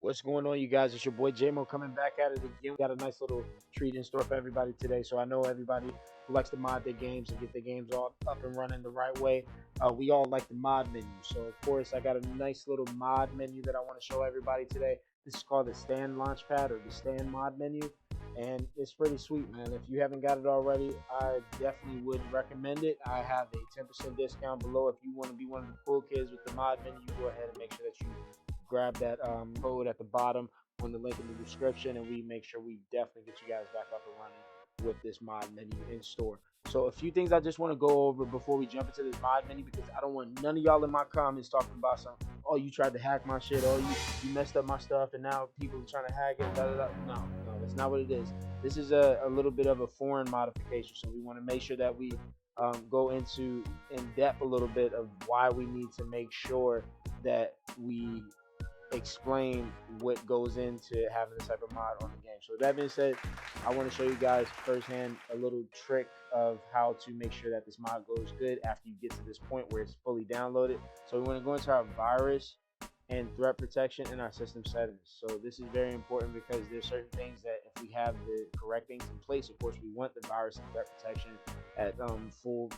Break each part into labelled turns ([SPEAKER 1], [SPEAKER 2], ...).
[SPEAKER 1] What's going on, you guys? It's your boy JMO coming back at it again. We got a nice little treat in store for everybody today. So I know everybody who likes to mod their games and get their games all up and running the right way. We all like the mod menu. So of course, I got a nice little mod menu that I want to show everybody today. This is called the Stand Launchpad or the Stand mod menu, and it's pretty sweet, man. If you haven't got it already, I definitely would recommend it. I have a 10% discount below. If you want to be one of the cool kids with the mod menu, go ahead and make sure that you grab that code at the bottom on the link in the description, and we make sure we definitely get you guys back up and running with this mod menu in store. So a few things I just want to go over before we jump into this mod menu, because I don't want none of y'all in my comments talking about some, oh, you tried to hack my shit, oh, you messed up my stuff and now people are trying to hack it, da, da, da. No, that's not what it is. This is a little bit of a foreign modification, so we want to make sure that we go into in depth a little bit of why we need to make sure that we explain what goes into having this type of mod on the game. So with that being said, I want to show you guys firsthand a little trick of how to make sure that this mod goes good after you get to this point where it's fully downloaded. So we want to go into our virus and threat protection in our system settings. So this is very important because there's certain things that if we have the correct things in place, of course we want the virus and threat protection at full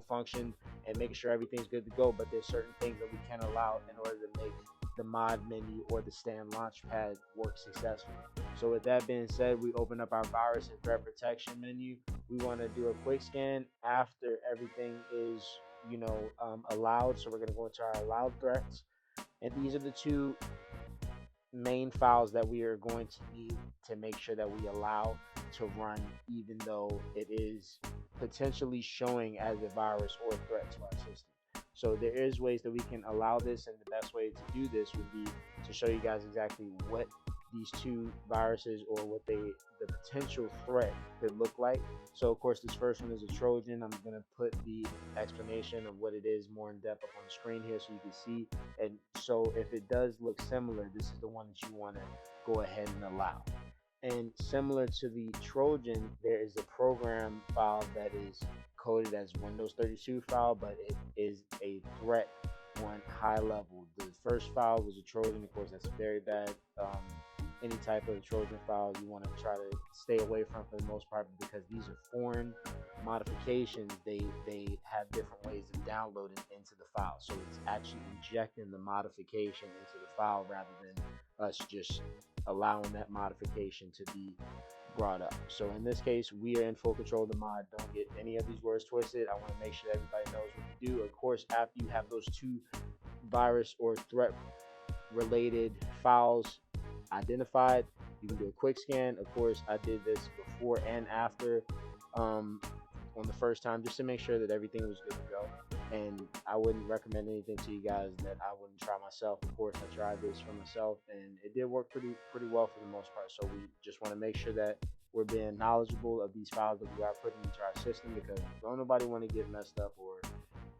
[SPEAKER 1] function and making sure everything's good to go, but there's certain things that we can allow in order to make the mod menu or the Stand Launchpad work successfully. So with that being said, we open up our virus and threat protection menu. We want to do a quick scan after everything is allowed. So we're going to go into our allowed threats, and these are the two main files that we are going to need to make sure that we allow to run, even though it is potentially showing as a virus or a threat to our system. So there is ways that we can allow this, and the best way to do this would be to show you guys exactly what these two viruses or what the potential threat could look like. So of course this first one is a Trojan. I'm going to put the explanation of what it is more in depth up on the screen here so you can see. And so if it does look similar, this is the one that you want to go ahead and allow. And similar to the Trojan, there is a program file that is coded as Windows 32 file, but it is a threat on high level. The first file was a Trojan. Of course, that's very bad. Any type of Trojan file you want to try to stay away from for the most part, because these are foreign modifications. They have different ways of downloading into the file, so it's actually injecting the modification into the file rather than us just allowing that modification to be brought up. So in this case, we are in full control of the mod. Don't get any of these words twisted. I want to make sure that everybody knows what to do. Of course, after you have those two virus or threat related files identified, you can do a quick scan. Of course, I did this before and after on the first time, just to make sure that everything was good to go. And I wouldn't recommend anything to you guys that I wouldn't try myself. Of course, I tried this for myself, and it did work pretty well for the most part. So we just want to make sure that we're being knowledgeable of these files that we are putting into our system, because don't nobody want to get messed up or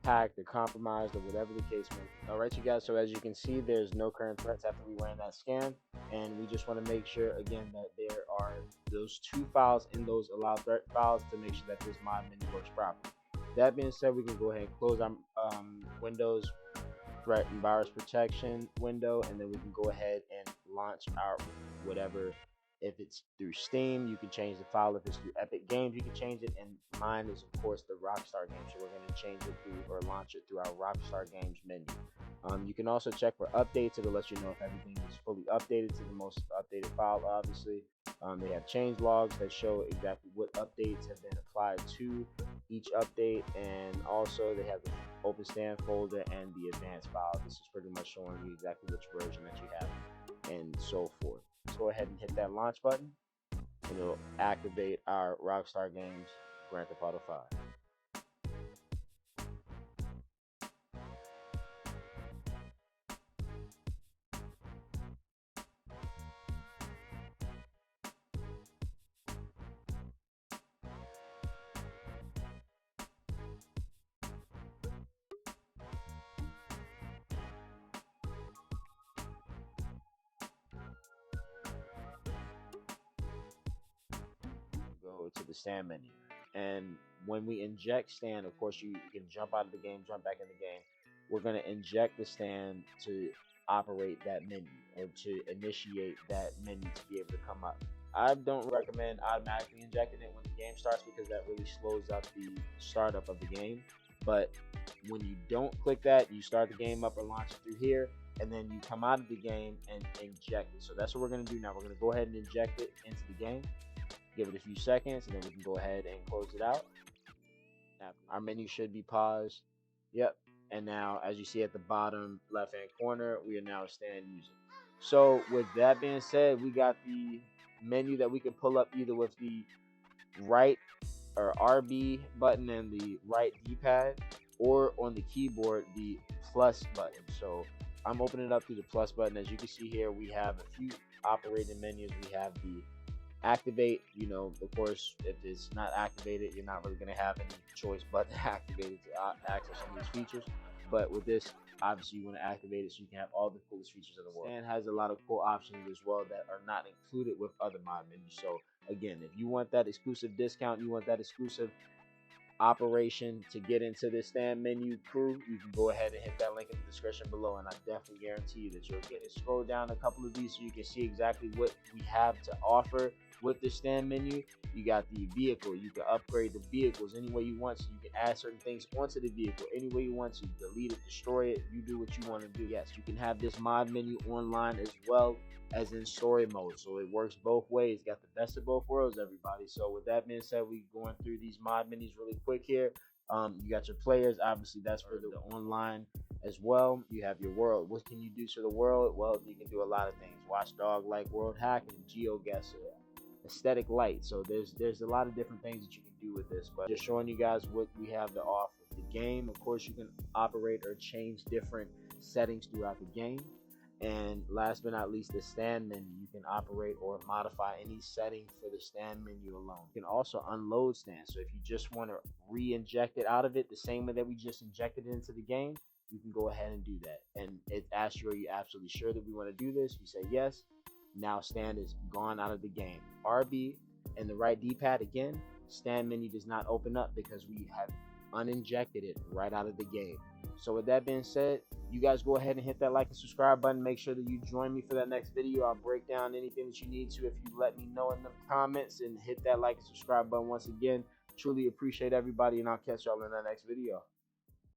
[SPEAKER 1] hacked or compromised or whatever the case may be. All right, you guys. So as you can see, there's no current threats after we ran that scan, and we just want to make sure again that there are those two files in those allowed threat files to make sure that this mod menu works properly. That being said, we can go ahead and close our Windows threat and virus protection window, and then we can go ahead and launch our whatever. If it's through Steam, you can change the file. If it's through Epic Games, you can change it. And mine is, of course, the Rockstar game. So we're going to change it through or launch it through our Rockstar Games menu. You can also check for updates. It'll let you know if everything is fully updated to the most updated file, obviously. They have change logs that show exactly what updates have been applied to each update. And also they have the open stand folder and the advanced file. This is pretty much showing you exactly which version that you have and so forth. Go ahead and hit that launch button, and it'll activate our Rockstar Games Grand Theft Auto 5. Go to the stand menu, and when we inject stand, of course you can jump out of the game, jump back in the game. We're going to inject the stand to operate that menu or to initiate that menu to be able to come up. I don't recommend automatically injecting it when the game starts because that really slows up the startup of the game. But when you don't click that, you start the game up or launch it through here, and then you come out of the game and inject it. So that's what we're going to do now. We're going to go ahead and inject it into the game, give it a few seconds, and then we can go ahead and close it out. Now, our menu should be paused. Yep. And now, as you see at the bottom left-hand corner, we are now a stand user. So with that being said, we got the menu that we can pull up either with the right or RB button and the right D-pad, or on the keyboard the plus button. So I'm opening it up through the plus button. As you can see here, we have a few operating menus. We have the activate. Of course, if it's not activated, you're not really going to have any choice but to activate it to access some of these features. But with this, obviously you want to activate it so you can have all the coolest features of the world. And has a lot of cool options as well that are not included with other mod menus. So again, if you want that exclusive discount, you want that exclusive operation to get into this stand menu crew, you can go ahead and hit that link in the description below, and I definitely guarantee you that you'll get it. Scroll down a couple of these so you can see exactly what we have to offer with the stand menu. You got the vehicle. You can upgrade the vehicles any way you want, so you can add certain things onto the vehicle any way you want to. Delete it, destroy it, you do what you want to do. Yes, you can have this mod menu online as well as in story mode, so it works both ways. Got the best of both worlds, everybody. So with that being said, we going through these mod menus really quick here. You got your players, obviously that's for the online as well. You have your world. What can you do to the world? Well, you can do a lot of things. Watchdog like world hacking, geoguessr, aesthetic light. So there's a lot of different things that you can do with this, but just showing you guys what we have to offer. The game, of course, you can operate or change different settings throughout the game. And last but not least, the stand menu. You can operate or modify any setting for the stand menu alone. You can also unload stand. So if you just want to re-inject it out of it the same way that we just injected it into the game, you can go ahead and do that. And it asks you, are you absolutely sure that we want to do this? You say yes. Now stand is gone out of the game. RB and the right D-pad again, stand menu does not open up because we have uninjected it right out of the game. So with that being said, you guys go ahead and hit that like and subscribe button. Make sure that you join me for that next video. I'll break down anything that you need to if you let me know in the comments, and hit that like and subscribe button once again. Truly appreciate everybody, and I'll catch y'all in that next video.